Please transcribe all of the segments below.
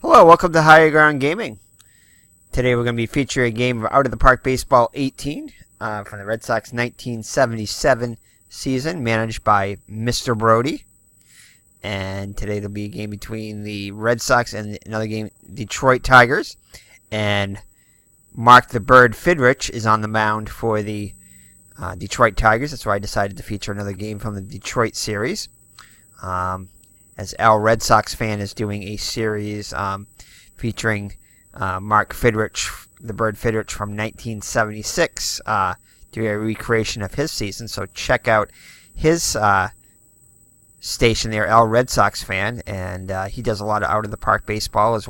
Hello, welcome to Higher Ground Gaming. Today we're going to be featuring a game of Out of the Park Baseball 18 from the Red Sox 1977 season, managed by Mr. Brodie. And today there'll be a game between the Red Sox and another game, Detroit Tigers. And Mark the Bird Fidrych is on the mound for the Detroit Tigers. That's why I decided to feature another game from the Detroit series. As Al Red Sox fan is doing a series featuring Mark Fidrych, the Bird Fidrych from 1976, doing a recreation of his season. So check out his station there, Al Red Sox fan, and he does a lot of out of the park baseball as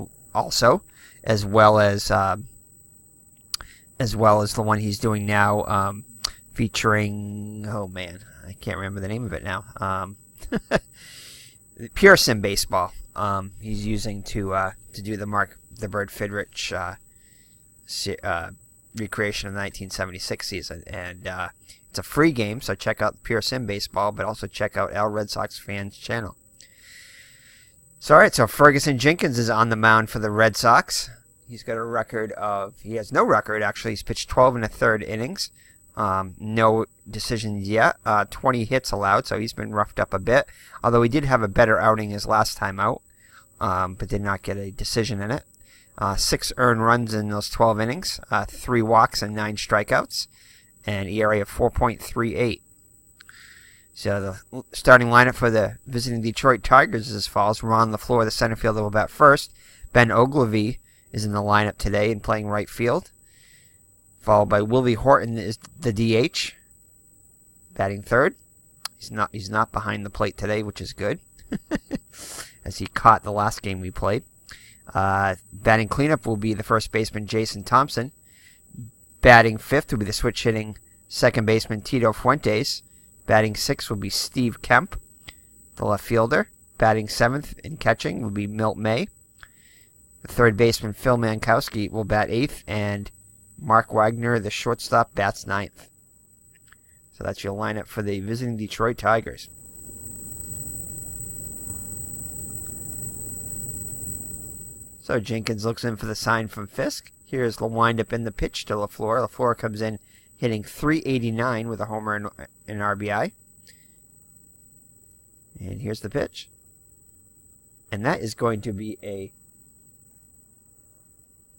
well as the one he's doing now, featuring I can't remember the name of it now. Pure Sim Baseball. He's using to do the Mark the Bird Fidrych recreation of the 1976 season, and it's a free game. So check out Pure Sim Baseball, but also check out Al Red Sox Fans channel. So all right, so Ferguson Jenkins is on the mound for the Red Sox. He has no record actually. He's pitched 12 1/3 innings. No decisions yet. 20 hits allowed, so he's been roughed up a bit. Although he did have a better outing his last time out, but did not get a decision in it. 6 earned runs in those 12 innings, 3 walks and 9 strikeouts, and ERA of 4.38. So the starting lineup for the visiting Detroit Tigers is as follows. Ron LaFleur, the center fielder, will bat first. Ben Ogilvy is in the lineup today and playing right field. Followed by Willie Horton is the DH, batting third. He's not behind the plate today, which is good, as he caught the last game we played. Batting cleanup will be the first baseman Jason Thompson. Batting fifth will be the switch hitting second baseman Tito Fuentes. Batting sixth will be Steve Kemp, the left fielder. Batting seventh and catching will be Milt May. The third baseman Phil Mankowski will bat eighth, and Mark Wagner, the shortstop, bats ninth. So that's your lineup for the visiting Detroit Tigers. So Jenkins looks in for the sign from Fisk. Here's the windup in the pitch to LaFleur. LaFleur comes in hitting .389 with a homer and an RBI. And here's the pitch. And that is going to be a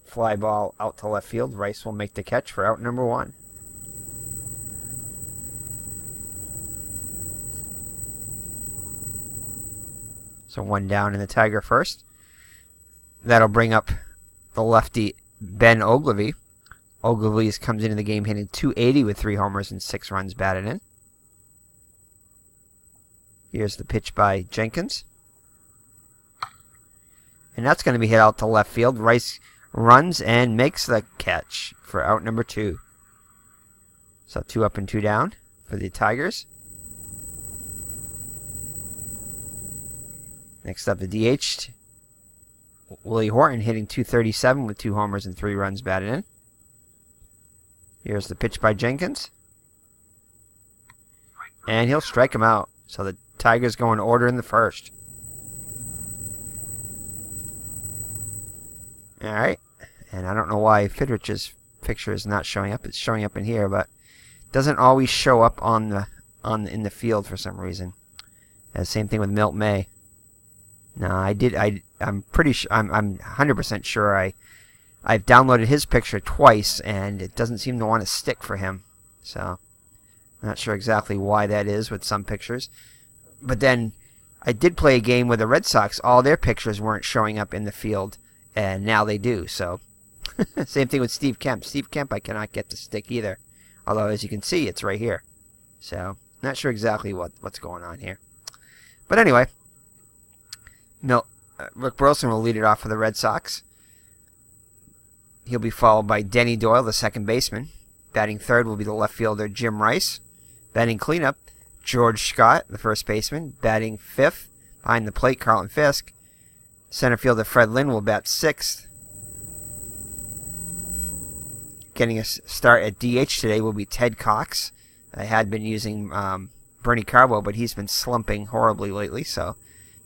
fly ball out to left field. Rice will make the catch for out number 1. So 1 down in the Tiger first. That'll bring up the lefty Ben Ogilvy. Ogilvy comes into the game hitting .280 with 3 homers and 6 runs batted in. Here's the pitch by Jenkins. And that's going to be hit out to left field. Rice runs and makes the catch for out number 2. So 2 up and 2 down for the Tigers. Next up, the DH, Willie Horton, hitting .237 with 2 homers and 3 runs batted in. Here's the pitch by Jenkins. And he'll strike him out. So the Tigers go in order in the first. All right, and I don't know why Fidrych's picture is not showing up. It's showing up in here, but doesn't always show up in the field for some reason. And same thing with Milt May. No, I'm pretty sure. I'm 100% sure. I've downloaded his picture twice, and it doesn't seem to want to stick for him. So I'm not sure exactly why that is with some pictures. But then I did play a game with the Red Sox. All their pictures weren't showing up in the field. And now they do, so. Same thing with Steve Kemp. Steve Kemp I cannot get to stick either. Although, as you can see, it's right here. So, not sure exactly what's going on here. But anyway, Rick Burleson will lead it off for the Red Sox. He'll be followed by Denny Doyle, the second baseman. Batting third will be the left fielder Jim Rice. Batting cleanup, George Scott, the first baseman. Batting fifth, behind the plate, Carlton Fisk. Center fielder Fred Lynn will bat sixth. Getting a start at DH today will be Ted Cox. I had been using Bernie Carbo, but he's been slumping horribly lately, so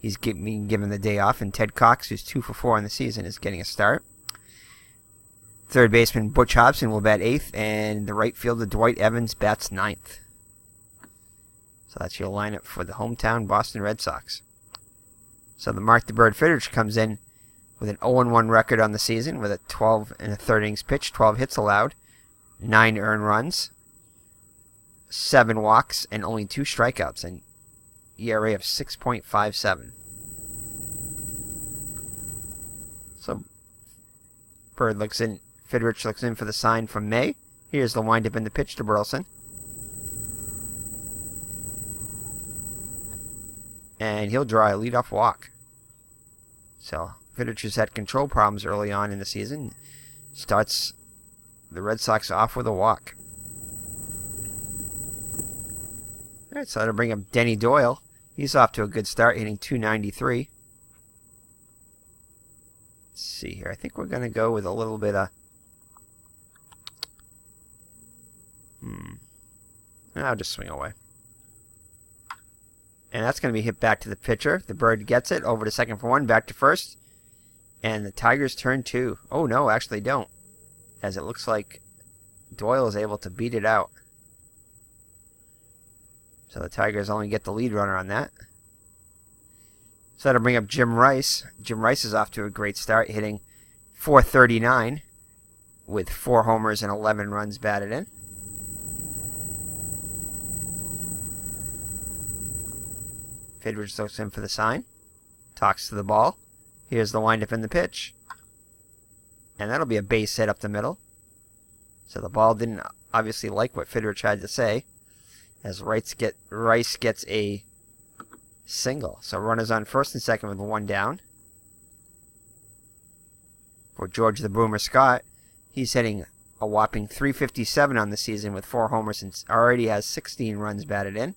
he's being given the day off, and Ted Cox, who's 2 for 4 in the season, is getting a start. Third baseman Butch Hobson will bat 8th, and the right fielder Dwight Evans bats 9th. So that's your lineup for the hometown Boston Red Sox. So the Mark the Bird Fidrych comes in with an 0-1 record on the season with a 12 and a third innings pitched, 12 hits allowed, 9 earned runs, 7 walks, and only 2 strikeouts, and ERA of 6.57. So Bird looks in, Fidrych looks in for the sign from May. Here's the windup in the pitch to Burleson. And he'll draw a leadoff walk. So Fidrych has had control problems early on in the season. Starts the Red Sox off with a walk. Alright, so that'll bring up Denny Doyle. He's off to a good start, hitting .293. Let's see here. I think we're going to go with a little bit of... I'll just swing away. And that's going to be hit back to the pitcher. The Bird gets it over to second for 1, back to first. And the Tigers turn 2. Oh, no, actually don't. As it looks like Doyle is able to beat it out. So the Tigers only get the lead runner on that. So that'll bring up Jim Rice. Jim Rice is off to a great start, hitting .439 with 4 homers and 11 runs batted in. Fidrych looks in for the sign. Talks to the ball. Here's the windup in the pitch. And that'll be a base hit up the middle. So the ball didn't obviously like what Fidrych had to say. As Rice gets a single. So runners on first and second with 1 down. For George the Boomer Scott, he's hitting a whopping .357 on the season with 4 homers and already has 16 runs batted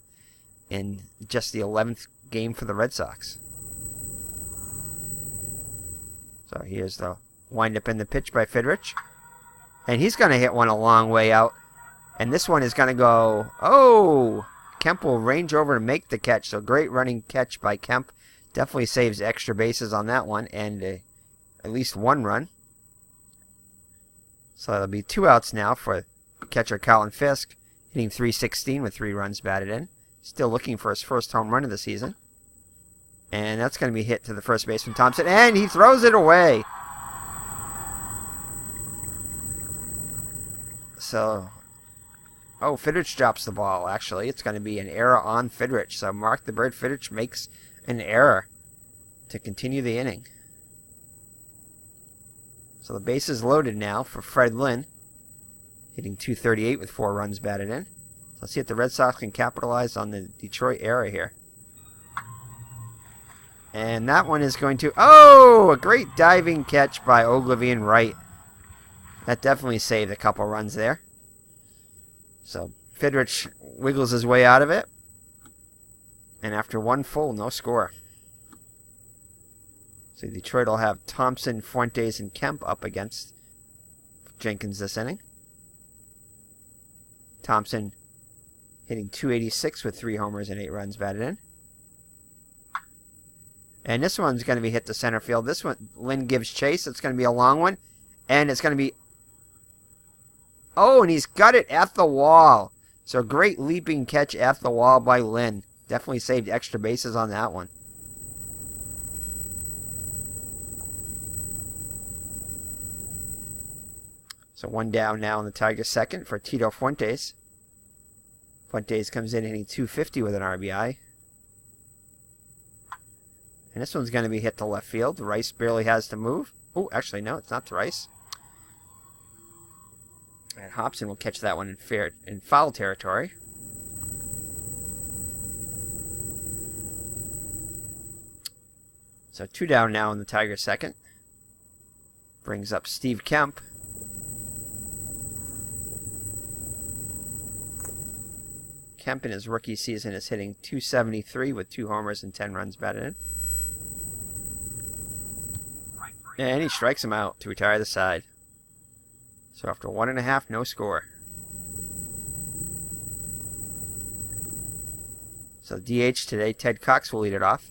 in just the 11th game for the Red Sox. So here's the windup in the pitch by Fidrych. And he's going to hit one a long way out. And this one is going to go... Oh! Kemp will range over to make the catch. So great running catch by Kemp. Definitely saves extra bases on that one. And at least 1 run. So that'll be 2 outs now for catcher Colin Fisk. Hitting .316 with 3 runs batted in. Still looking for his first home run of the season. And that's going to be hit to the first baseman Thompson. And he throws it away. So... Oh, Fidrych drops the ball, actually. It's going to be an error on Fidrych. So Mark the Bird Fidrych makes an error to continue the inning. So the base is loaded now for Fred Lynn. Hitting .238 with 4 runs batted in. So let's see if the Red Sox can capitalize on the Detroit error here. And that one is going to... Oh! A great diving catch by Ogilvy and Wright. That definitely saved a couple runs there. So Fidrych wiggles his way out of it. And after 1 full, no score. So Detroit will have Thompson, Fuentes, and Kemp up against Jenkins this inning. Thompson hitting .286 with 3 homers and 8 runs batted in. And this one's going to be hit to center field. This one, Lynn gives chase. It's going to be a long one. And it's going to be... Oh, and he's got it at the wall. So great leaping catch at the wall by Lynn. Definitely saved extra bases on that one. So 1 down now in the Tigers' second for Tito Fuentes. Fuentes comes in hitting .250 with an RBI. And this one's going to be hit to left field. Rice barely has to move. Oh, actually, no, it's not to Rice. And Hobson will catch that one in foul territory. So 2 down now in the Tigers' second. Brings up Steve Kemp. Kemp in his rookie season is hitting .273 with 2 homers and 10 runs batted in. And he strikes him out to retire the side. So after 1.5, no score. So DH today, Ted Cox will lead it off.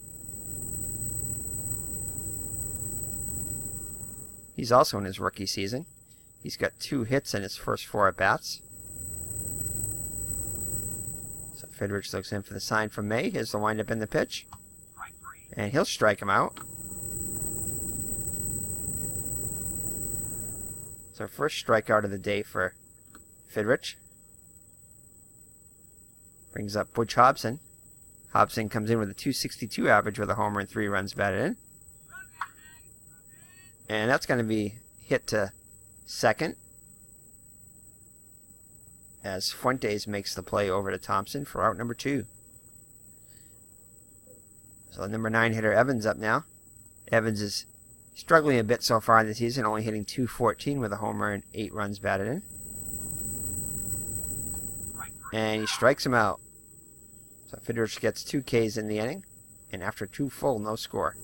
He's also in his rookie season. He's got 2 hits in his first 4 at-bats. So Fidrych looks in for the sign from May. Here's the windup in the pitch. And he'll strike him out. So first strikeout of the day for Fidrych. Brings up Butch Hobson. Hobson comes in with a .262 average with a homer and 3 runs batted in. And that's going to be hit to second as Fuentes makes the play over to Thompson for out number 2. So the number 9 hitter Evans up now. Evans is struggling a bit so far in the season, only hitting .214 with a homer and 8 runs batted in. And he strikes him out. So Fidrych gets 2 Ks in the inning, and after 2 full, no score.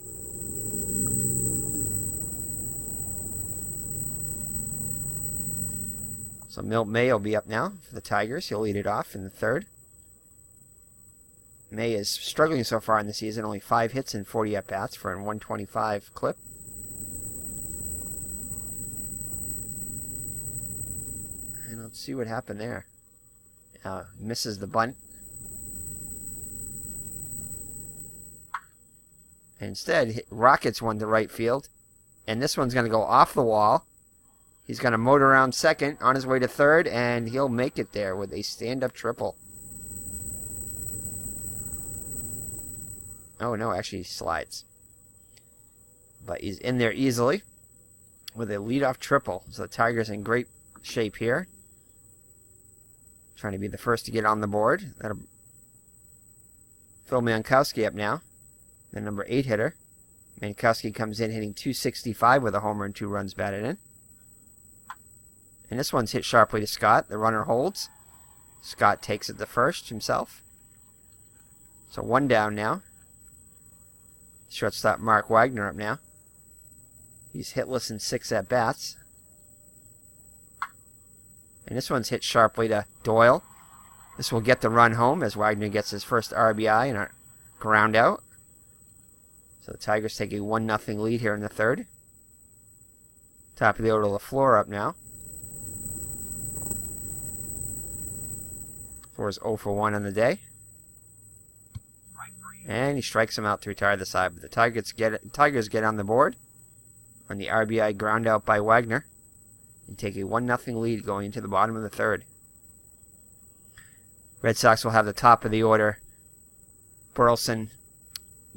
So Milt May will be up now for the Tigers. He'll lead it off in the 3rd. May is struggling so far in the season, only 5 hits and 40 at-bats for a 125 clip. And let's see what happened there. Misses the bunt. And instead, rockets one to right field. And this one's going to go off the wall. He's going to motor around second on his way to 3rd, and he'll make it there with a stand-up triple. Oh, no, actually he slides. But he's in there easily with a leadoff triple. So the Tigers in great shape here. Trying to be the first to get on the board. That'll Phil Mankowski up now, the number 8 hitter. Mankowski comes in hitting .265 with a homer and 2 runs batted in. And this one's hit sharply to Scott. The runner holds. Scott takes it to first himself. So 1 down now. Shortstop Mark Wagner up now. He's hitless in 6 at-bats. And this one's hit sharply to Doyle. This will get the run home as Wagner gets his first RBI and a ground out. So the Tigers take a 1-0 lead here in the 3rd. Top of the order, LaFleur up now. LaFleur is 0 for 1 on the day. And he strikes him out to retire the side. But the Tigers get on the board on the RBI ground out by Wagner and take a 1-0 lead going into the bottom of the 3rd. Red Sox will have the top of the order. Burleson,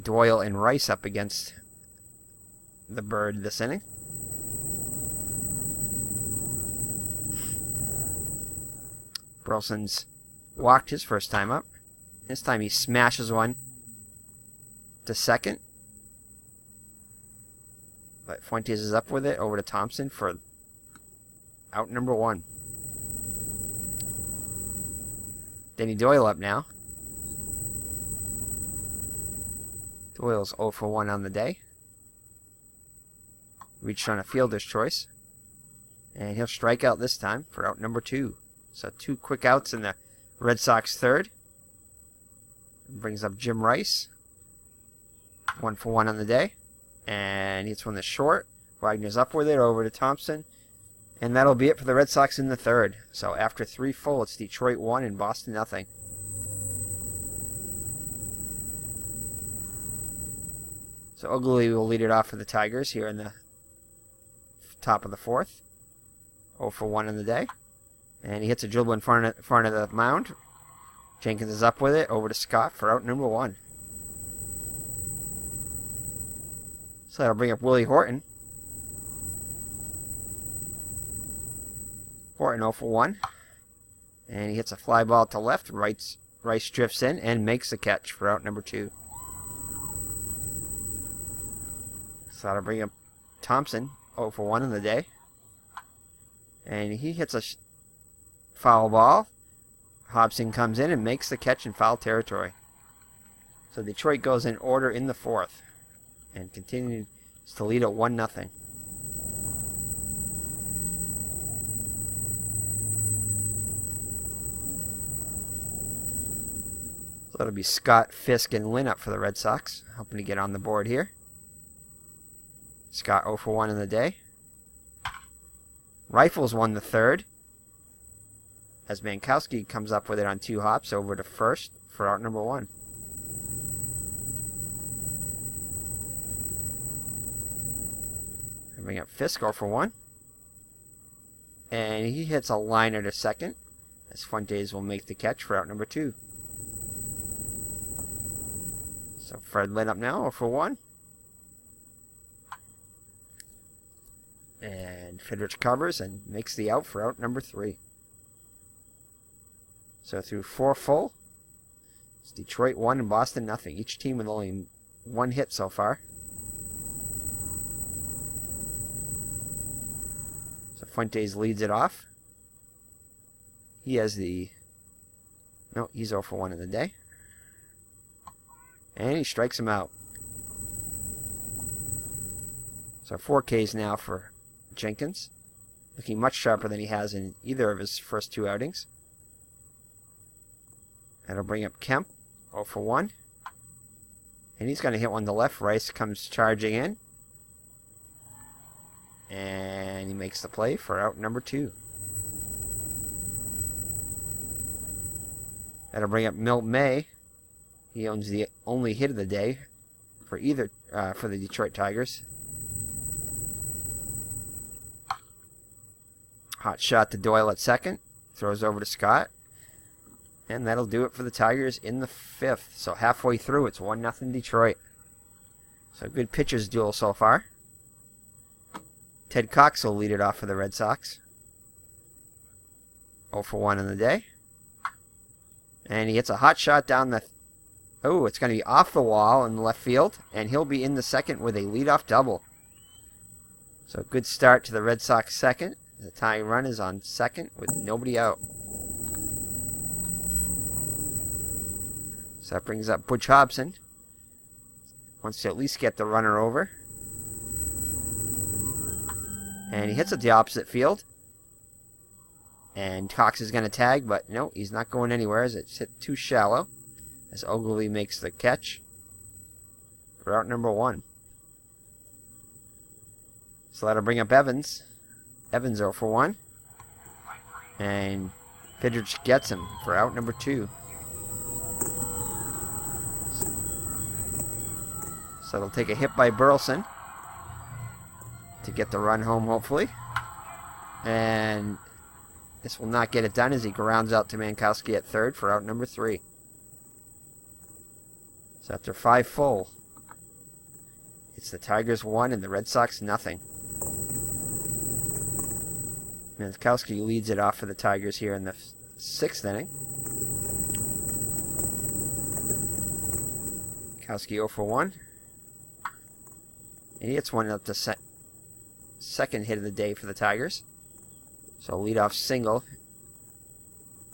Doyle, and Rice up against the Bird this inning. Burleson's walked his first time up. This time he smashes one to second. But Fuentes is up with it over to Thompson for out number 1. Denny Doyle up now. Doyle's 0 for 1 on the day. Reached on a fielder's choice. And he'll strike out this time for out number 2. So 2 quick outs in the Red Sox 3rd. Brings up Jim Rice. 1 for 1 on the day. And hits one that's short. Wagner's up with it over to Thompson. And that'll be it for the Red Sox in the 3rd. So after 3 full, it's Detroit 1 and Boston 0. So Ogley will lead it off for the Tigers here in the top of the 4th. 0 for 1 on the day. And he hits a dribble in front of the mound. Jenkins is up with it over to Scott for out number 1. So that'll bring up Willie Horton. Horton 0 for 1. And he hits a fly ball to left. Rice drifts in and makes the catch for out number 2. So that'll bring up Thompson 0 for 1 in the day. And he hits a foul ball. Hobson comes in and makes the catch in foul territory. So Detroit goes in order in the 4th. And continues to lead at 1-0. So that'll be Scott, Fisk, and Lynn up for the Red Sox. Hoping to get on the board here. Scott 0 for 1 in the day. Rifles won the third, as Mankowski comes up with it on 2 hops over to first for out number 1. I bring up Fisk for 1. And he hits a liner to second, as Fuentes will make the catch for out number 2. So Fred lit up now for 1. And Fidrych covers and makes the out for out number 3. So through 4 full, it's Detroit 1 and Boston nothing. Each team with only 1 hit so far. So Fuentes leads it off. He has the... No, he's 0 for 1 in the day. And he strikes him out. So 4 Ks now for Jenkins. Looking much sharper than he has in either of his first 2 outings. That'll bring up Kemp, 0 for 1. And he's going to hit one to left. Rice comes charging in. And he makes the play for out number 2. That'll bring up Milt May. He owns the only hit of the day for for the Detroit Tigers. Hot shot to Doyle at second. Throws over to Scott. And that'll do it for the Tigers in the 5th. So halfway through, it's 1-0 Detroit. So good pitchers duel so far. Ted Cox will lead it off for the Red Sox. 0 for 1 in the day. And he hits a hot shot down the... Oh, it's going to be off the wall in the left field. And he'll be in the 2nd with a leadoff double. So good start to the Red Sox 2nd. The tying run is on 2nd with nobody out. So that brings up Butch Hobson. Wants to at least get the runner over. And he hits it the opposite field. And Cox is going to tag, but no, he's not going anywhere as it's hit too shallow. As Ogilvy makes the catch for out number 1. So that'll bring up Evans. Evans 0 for 1. And Fidrych gets him for out number 2. So it'll take a hit by Burleson to get the run home, hopefully. And this will not get it done as he grounds out to Mankowski at 3rd for out number 3. So after 5 full, it's the Tigers 1 and the Red Sox nothing. Mankowski leads it off for the Tigers here in the 6th inning. Mankowski 0 for 1. And he hits one up to 2nd hit of the day for the Tigers. So leadoff single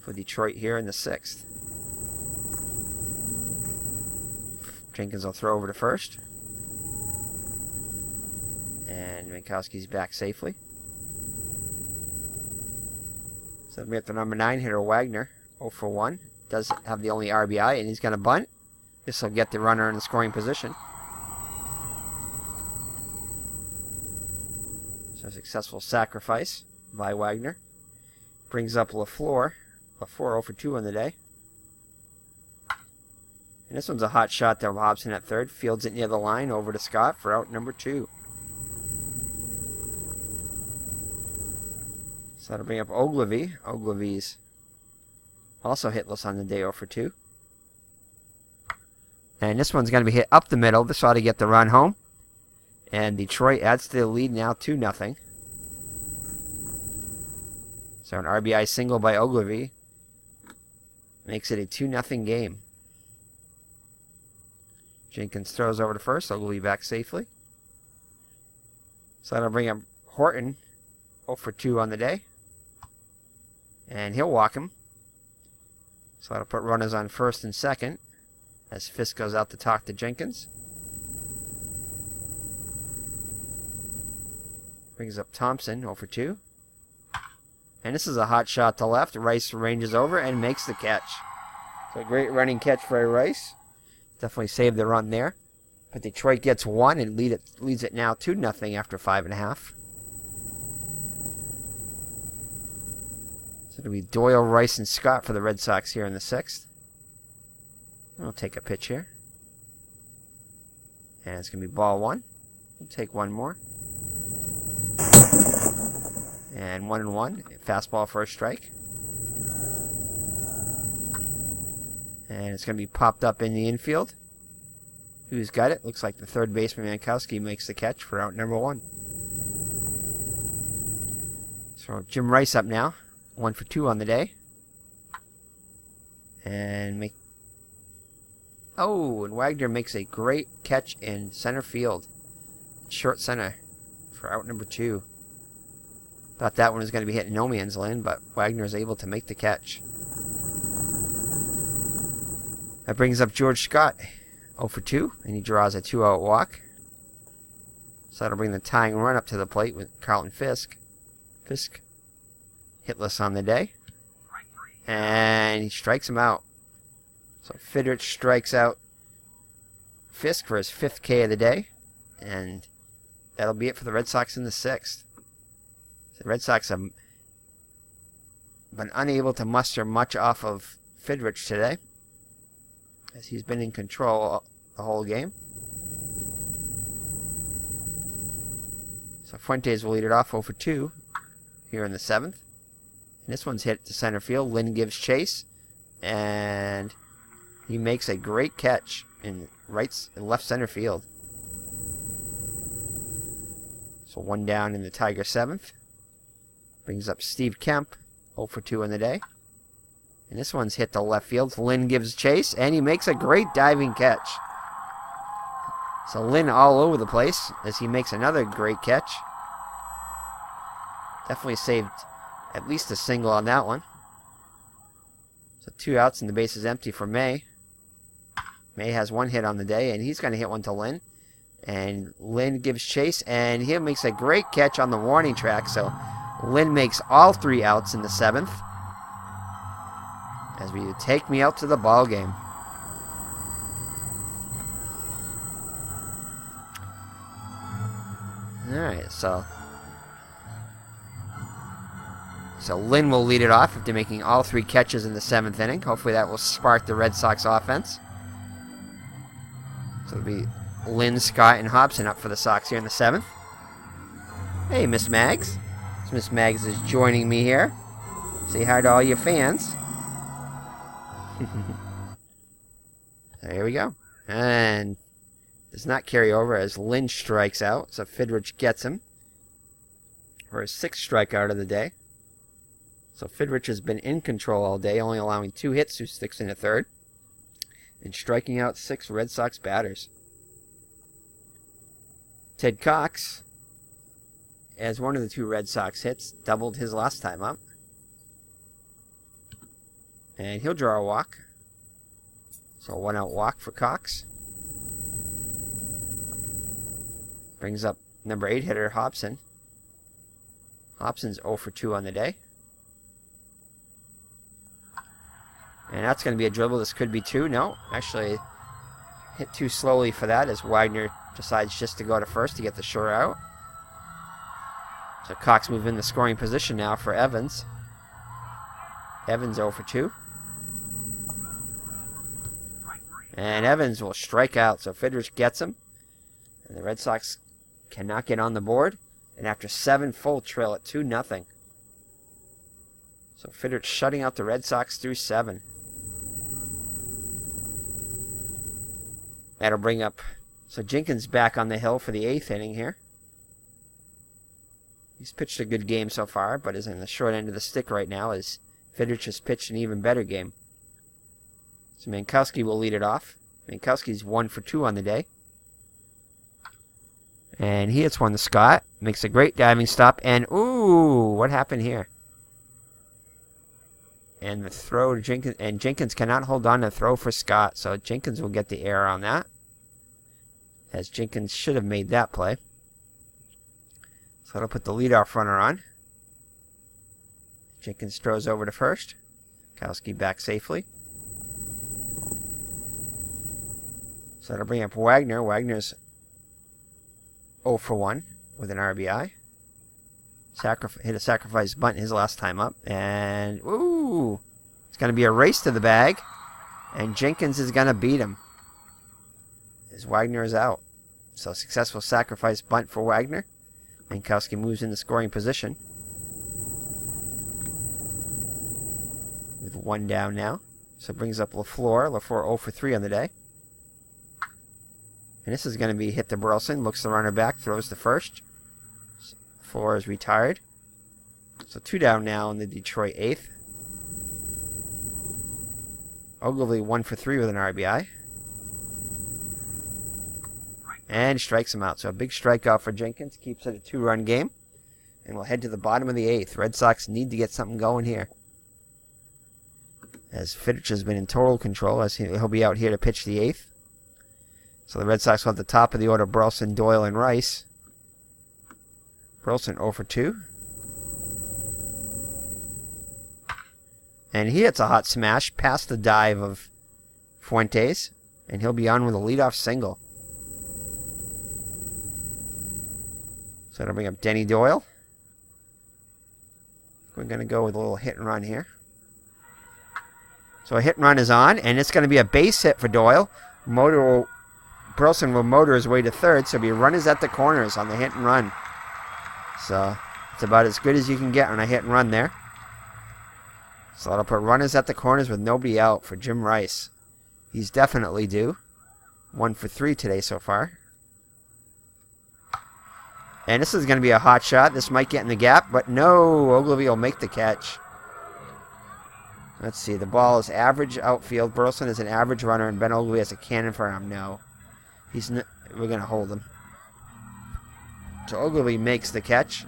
for Detroit here in the 6th. Jenkins will throw over to first. And Mankowski's back safely. So we have the number 9 hitter, Wagner, 0 for 1. Does have the only RBI, and he's going to bunt. This will get the runner in the scoring position. So a successful sacrifice by Wagner. Brings up LaFleur. LaFleur 0 for 2 on the day. And this one's a hot shot to Hobson at 3rd. Fields it near the line over to Scott for out number 2. So that'll bring up Ogilvy. Ogilvy's also hitless on the day 0 for 2. And this one's going to be hit up the middle. This ought to get the run home. And Detroit adds to the lead now 2-0. So an RBI single by Ogilvy makes it a 2-0 game. Jenkins throws over to first. Ogilvy back safely. So that'll bring up Horton. 0 for 2 on the day. And he'll walk him. So that'll put runners on 1st and 2nd as Fisk goes out to talk to Jenkins. Brings up Thompson, 0 for 2. And this is a hot shot to left. Rice ranges over and makes the catch. So a great running catch for Rice. Definitely saved the run there. But Detroit gets 1 and leads it now 2-0 after 5.5. So it'll be Doyle, Rice, and Scott for the Red Sox here in the 6th. I'll take a pitch here. And it's going to be ball 1. We'll take one more. And 1-1. Fastball for a strike. And it's going to be popped up in the infield. Who's got it? Looks like the third baseman, Mankowski, makes the catch for out number 1. So Jim Rice up now. 1 for 2 on the day. And and Wagner makes a great catch in center field. Short center for out number 2. Thought that one was going to be hitting no man's land, but Wagner is able to make the catch. That brings up George Scott, 0 for 2, and he draws a 2-out walk. So that'll bring the tying run up to the plate with Carlton Fisk. Fisk hitless on the day. And he strikes him out. So Fidrych strikes out Fisk for his 5th K of the day. And that'll be it for the Red Sox in the 6th. The Red Sox have been unable to muster much off of Fidrych today, as he's been in control the whole game. So Fuentes will lead it off 0 for 2 here in the 7th. And this one's hit to center field. Lynn gives chase, and he makes a great catch in left center field. So 1 down in the Tiger 7th. Brings up Steve Kemp, 0 for 2 in the day. And this one's hit to left field. Lynn gives chase, and he makes a great diving catch. So Lynn all over the place as he makes another great catch. Definitely saved at least a single on that one. So 2 outs and the base is empty for May. May has 1 hit on the day, and he's going to hit one to Lynn. And Lynn gives chase, and he makes a great catch on the warning track. So Lynn makes all 3 outs in the 7th. As we take me out to the ball game. Alright, so Lynn will lead it off after making all 3 catches in the 7th inning. Hopefully that will spark the Red Sox offense. So it'll be Lynn, Scott, and Hobson up for the Sox here in the 7th. Hey, Miss Mags. So Miss Mags is joining me here. Say hi to all your fans. There we go. And does not carry over as Lynn strikes out. So Fidrych gets him for his 6th strikeout of the day. So Fidrych has been in control all day, only allowing 2 hits through 6 1/3, and striking out 6 Red Sox batters. Ted Cox, as one of the 2 Red Sox hits, doubled his last time up. And he'll draw a walk. So 1-out walk for Cox. Brings up number 8 hitter Hobson. Hobson's 0 for 2 on the day. And that's going to be a dribble. This could be 2. No, actually hit too slowly for that as Wagner decides just to go to first to get the short out. So Cox moves in the scoring position now for Evans. Evans 0 for 2. And Evans will strike out, so Fidrych gets him. And the Red Sox cannot get on the board. And after 7 full, trail at 2-0. So Fidrych shutting out the Red Sox through 7. That'll bring up... So Jenkins back on the hill for the 8th inning here. He's pitched a good game so far, but is in the short end of the stick right now as Fidrych has pitched an even better game. So Mankowski will lead it off. Mankowski's 1 for 2 on the day. And he hits one to Scott. Makes a great diving stop. And, ooh, what happened here? And the throw to Jenkins. And Jenkins cannot hold on to the throw for Scott. So Jenkins will get the error on that. As Jenkins should have made that play. So that'll put the leadoff runner on. Jenkins throws over to first. Mankowski back safely. So that'll bring up Wagner. Wagner's 0 for 1 with an RBI. Hit a sacrifice bunt his last time up. And, ooh, it's going to be a race to the bag. And Jenkins is going to beat him. As Wagner is out. So successful sacrifice bunt for Wagner. Minkowski moves into scoring position. With 1 down now. So it brings up LaFleur. LaFleur 0 for 3 on the day. And this is going to be hit to Burleson. Looks the runner back. Throws to first. LaFleur is retired. So 2 down now in the Detroit 8th. Ogilvy 1 for 3 with an RBI. And strikes him out. So a big strikeout for Jenkins. Keeps it a 2-run game. And we'll head to the bottom of the 8th. Red Sox need to get something going here. As Fidrych has been in total control. As he'll be out here to pitch the 8th. So the Red Sox will have the top of the order. Burleson, Doyle, and Rice. Burleson 0 for 2. And he hits a hot smash past the dive of Fuentes. And he'll be on with a leadoff single. So that'll bring up Denny Doyle. We're going to go with a little hit and run here. So a hit and run is on, and it's going to be a base hit for Doyle. Burleson will motor his way to third, so he'll be runners at the corners on the hit and run. So it's about as good as you can get on a hit and run there. So that'll put runners at the corners with nobody out for Jim Rice. He's definitely due. 1 for 3 today so far. And this is going to be a hot shot. This might get in the gap, but no, Ogilvy will make the catch. Let's see, the ball is average outfield. Burleson is an average runner, and Ben Ogilvy has a cannon for him. No, we're going to hold him. So Ogilvy makes the catch.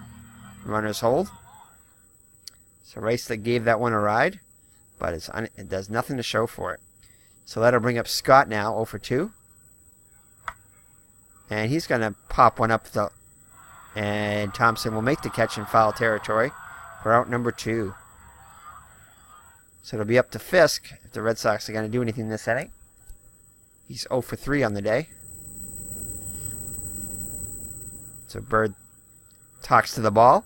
Runners hold. So Rice that gave that one a ride, but it does nothing to show for it. So that'll bring up Scott now, 0 for 2. And he's going to pop one up and Thompson will make the catch in foul territory for out number 2. So it'll be up to Fisk if the Red Sox are going to do anything this inning. He's 0 for 3 on the day. So Bird talks to the ball.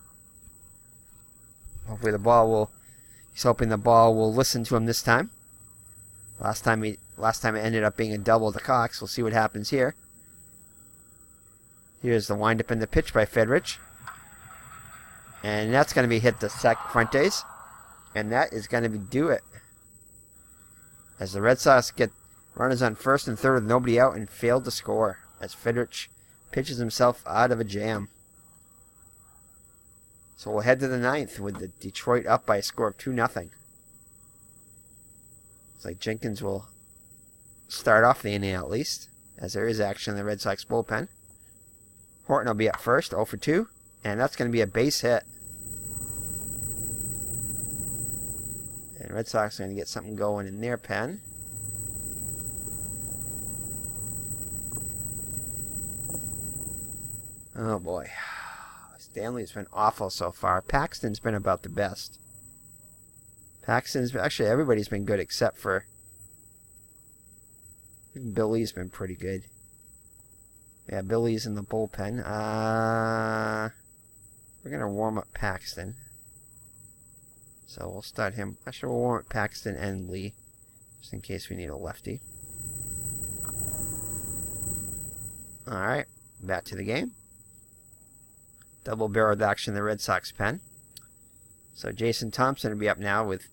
Hopefully he's hoping the ball will listen to him this time. Last time it ended up being a double to Cox. We'll see what happens here. Here's the windup and the pitch by Fidrych. And that's going to be hit to Fuentes. And that is going to do it. As the Red Sox get runners on first and third with nobody out and failed to score. As Fidrych pitches himself out of a jam. So we'll head to the 9th with the Detroit up by a score of 2-0. It's like Jenkins will start off the inning at least. As there is action in the Red Sox bullpen. Horton will be up first, 0 for 2. And that's going to be a base hit. And Red Sox are going to get something going in their pen. Oh boy. Stanley's been awful so far. Paxton's been about the best. Actually everybody's been good except for Billy's been pretty good. Yeah, Billy's in the bullpen. We're going to warm up Paxton. So we'll start him. Actually, we'll warm up Paxton and Lee. Just in case we need a lefty. Alright, back to the game. Double-barreled action in the Red Sox pen. So Jason Thompson will be up now with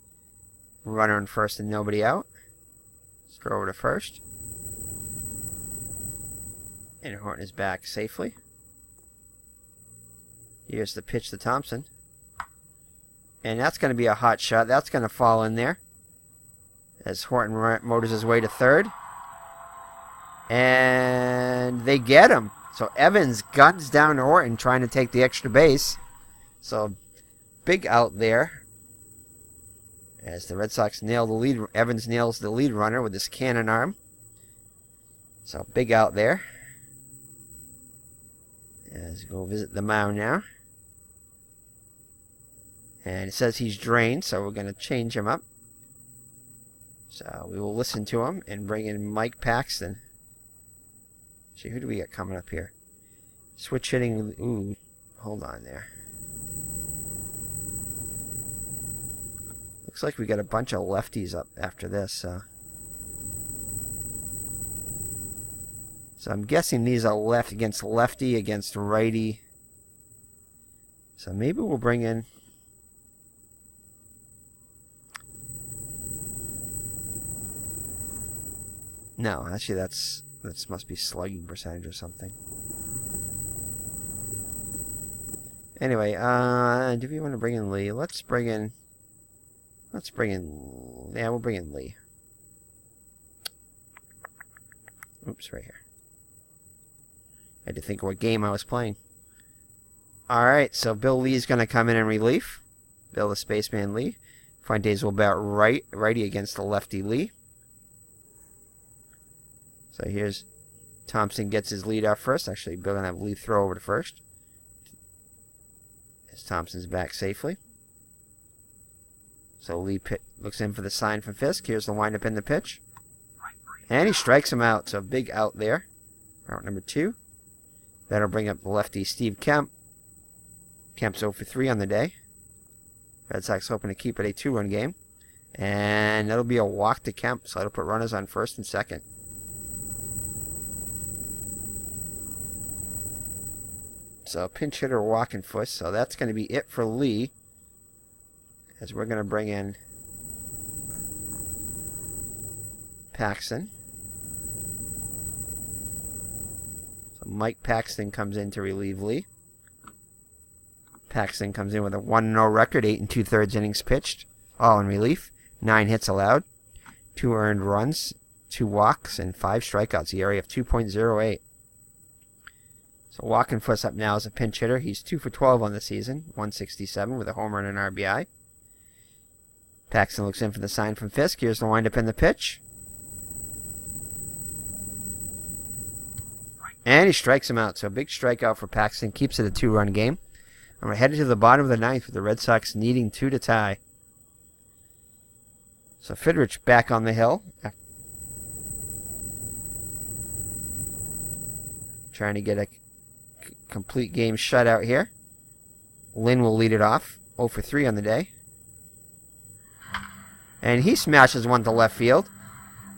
runner in first and nobody out. Let's throw over to first. And Horton is back safely. Here's the pitch to Thompson. And that's going to be a hot shot. That's going to fall in there. As Horton motors his way to third. And they get him. So Evans guns down to Horton trying to take the extra base. So big out there. As the Red Sox nail the lead. Evans nails the lead runner with his cannon arm. So big out there. Let's go visit the mound now. And it says he's drained, so we're going to change him up. So we will listen to him and bring in Mike Paxton. See, who do we got coming up here? Switch hitting. Ooh, hold on there. Looks like we got a bunch of lefties up after this. So I'm guessing these are left against lefty against righty. So maybe we'll bring in... No, actually that must be slugging percentage or something. Anyway, do we want to bring in Lee? Let's bring in, yeah, we'll bring in Lee. Oops, right here. I had to think of what game I was playing. Alright, so Bill Lee's going to come in relief. Bill the Spaceman Lee. Fuentes will bat righty against the lefty Lee. So here's Thompson gets his lead off first. Actually, Bill going to have Lee throw over to first. As Thompson's back safely. So Lee looks in for the sign from Fisk. Here's the windup in the pitch. And he strikes him out. So big out there. Out number 2. That'll bring up the lefty Steve Kemp. Kemp's 0 for 3 on the day. Red Sox hoping to keep it a 2-run game. And that'll be a walk to Kemp. So that'll put runners on first and second. So pinch hitter walking foot. So that's going to be it for Lee. As we're going to bring in Paxton. So Mike Paxton comes in to relieve Lee. Paxton comes in with a 1-0 record, 8 2/3 innings pitched, all in relief. 9 hits allowed, 2 earned runs, 2 walks, and 5 strikeouts. ERA of 2.08. So walking foot's up now as a pinch hitter. He's 2 for 12 on the season, 167 with a homer and an RBI. Paxton looks in for the sign from Fisk. Here's the windup in the pitch. And he strikes him out. So a big strikeout for Paxton. Keeps it a 2-run game. And we're headed to the bottom of the 9th with the Red Sox needing 2 to tie. So Fidrych back on the hill. Trying to get a complete game shutout here. Lynn will lead it off. 0 for 3 on the day. And he smashes one to left field.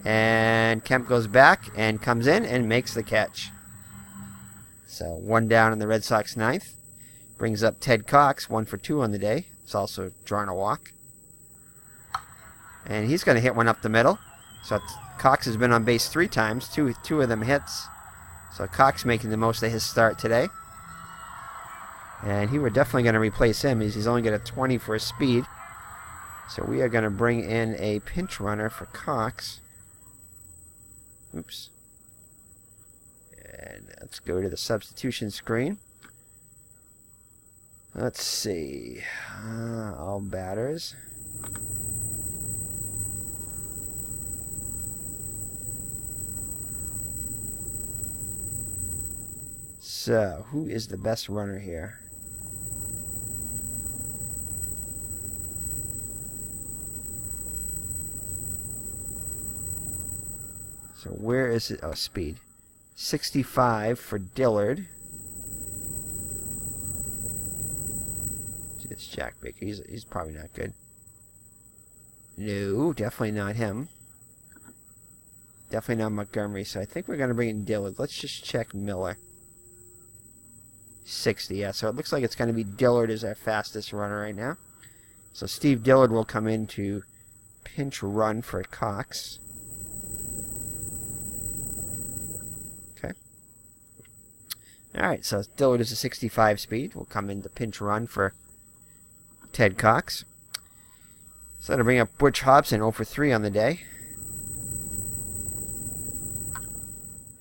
And Kemp goes back and comes in and makes the catch. So 1 down in the Red Sox 9th. Brings up Ted Cox, 1 for 2 on the day. He's also drawing a walk. And he's going to hit one up the middle. So Cox has been on base 3 times. Two of them hits. So Cox making the most of his start today. And we're definitely going to replace him. He's only got a 20 for his speed. So we are going to bring in a pinch runner for Cox. Oops. And let's go to the substitution screen. Let's see. All batters. So, who is the best runner here? So, where is it? Oh, speed. 65 for Dillard. It's Jack Baker. He's probably not good. No, definitely not him. Definitely not Montgomery. So I think we're going to bring in Dillard. Let's just check Miller. 60, yeah. So it looks like it's going to be Dillard as our fastest runner right now. So Steve Dillard will come in to pinch run for Cox. Okay. Alright, so Dillard is a 65 speed. Will come in to pinch run for Ted Cox. So that'll bring up Butch Hobson, 0 for 3 on the day.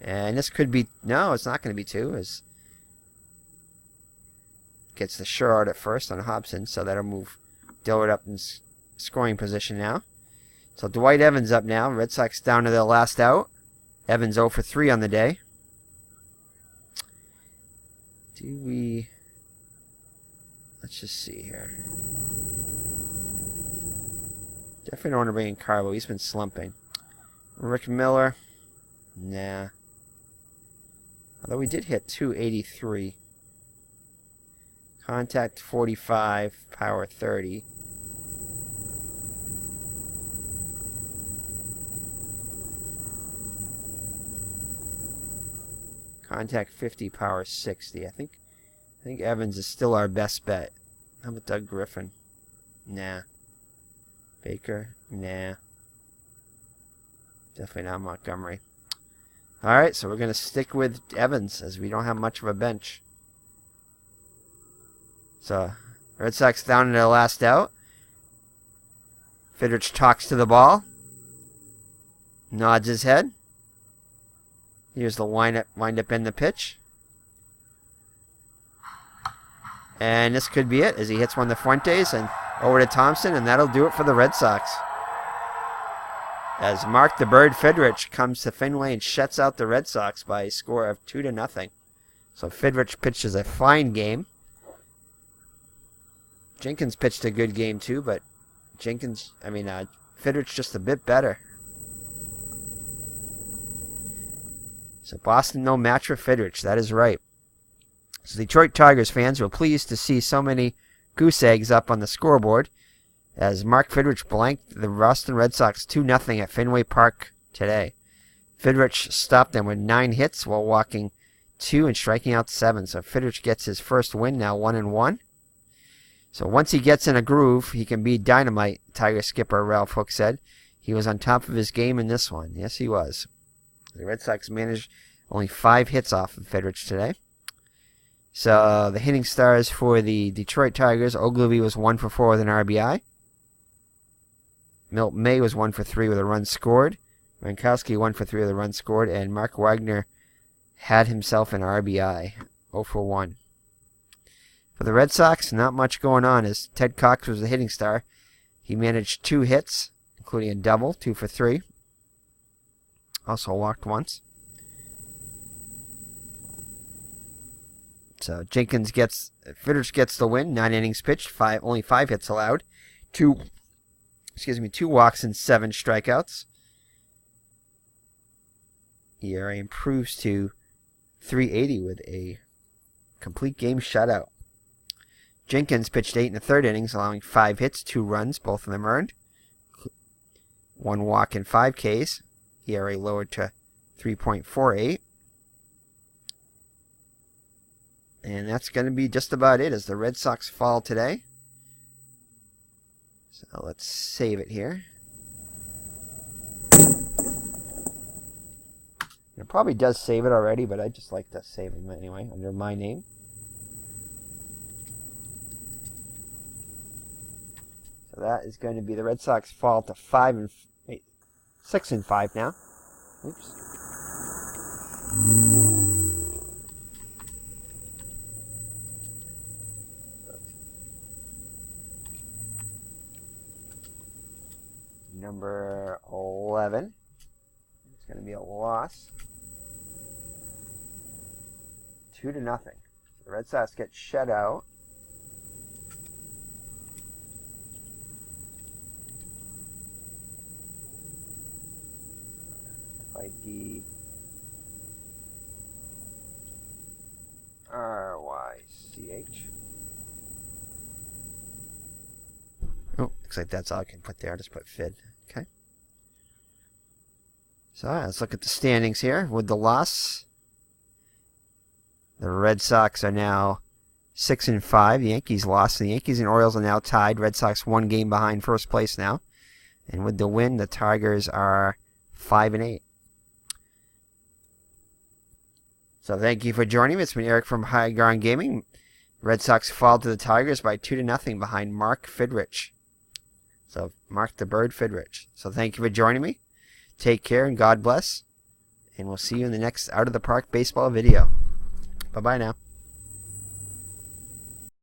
And this could be... No, it's not going to be 2. As gets the Sherrod at first on Hobson. So that'll move Dillard up in scoring position now. So Dwight Evans up now. Red Sox down to their last out. Evans 0 for 3 on the day. Do we... Let's just see here. Definitely don't want to bring in Carbo. He's been slumping. Rick Miller. Nah. Although we did hit 283. Contact 45. Power 30. Contact 50, power 60. I think Evans is still our best bet. How about Doug Griffin? Nah. Baker? Nah. Definitely not Montgomery. Alright, so we're going to stick with Evans as we don't have much of a bench. So, Red Sox down to their last out. Fidrych talks to the ball. Nods his head. Here's the wind up in the pitch. And this could be it as he hits one of the Fuentes and over to Thompson, and that'll do it for the Red Sox. As Mark the Bird Fidrych comes to Fenway and shuts out the Red Sox by a score of 2-0. So Fidrych pitches a fine game. Jenkins pitched a good game too, but Fidrych just a bit better. So Boston no match for Fidrych, that is right. So Detroit Tigers fans were pleased to see so many goose eggs up on the scoreboard as Mark Fidrych blanked the Boston Red Sox 2-0 at Fenway Park today. Fidrych stopped them with 9 hits while walking 2 and striking out 7. So Fidrych gets his first win, now 1-1. So once he gets in a groove, he can be dynamite, Tiger skipper Ralph Hook said. He was on top of his game in this one. Yes, he was. The Red Sox managed only 5 hits off of Fidrych today. So the hitting stars for the Detroit Tigers, Ogilvy was 1 for 4 with an RBI. Milt May was 1 for 3 with a run scored. Rankowski 1 for 3 with a run scored. And Mark Wagner had himself an RBI, 0 for 1. For the Red Sox, not much going on as Ted Cox was the hitting star. He managed 2 hits, including a double, 2 for 3. Also walked once. So Fidrych gets the win. 9 innings pitched, only 5 hits allowed. 2 walks and 7 strikeouts. ERA improves to 3.80 with a complete game shutout. Jenkins pitched 8 1/3 innings, allowing 5 hits, 2 runs, both of them earned. 1 walk and 5 Ks. ERA lowered to 3.48. And that's going to be just about it as the Red Sox fall today. So let's save it here. It probably does save it already, but I just like to save them anyway under my name. So that is going to be the Red Sox fall to 6-5 now. Oops. Number 11. It's going to be a loss. 2-0. The Red Sox get shut out. FID RYCH. Oh, looks like that's all I can put there. I'll just put FID. Okay. So let's look at the standings here. With the loss, the Red Sox are now 6-5. The Yankees lost. The Yankees and Orioles are now tied. Red Sox 1 game behind first place now. And with the win, the Tigers are 5-8. So thank you for joining me. It's been Eric from High Ground Gaming. Red Sox fall to the Tigers by 2-0 behind Mark Fidrych. So Mark the Bird Fidrych. So thank you for joining me. Take care and God bless. And we'll see you in the next Out of the Park baseball video. Bye-bye now.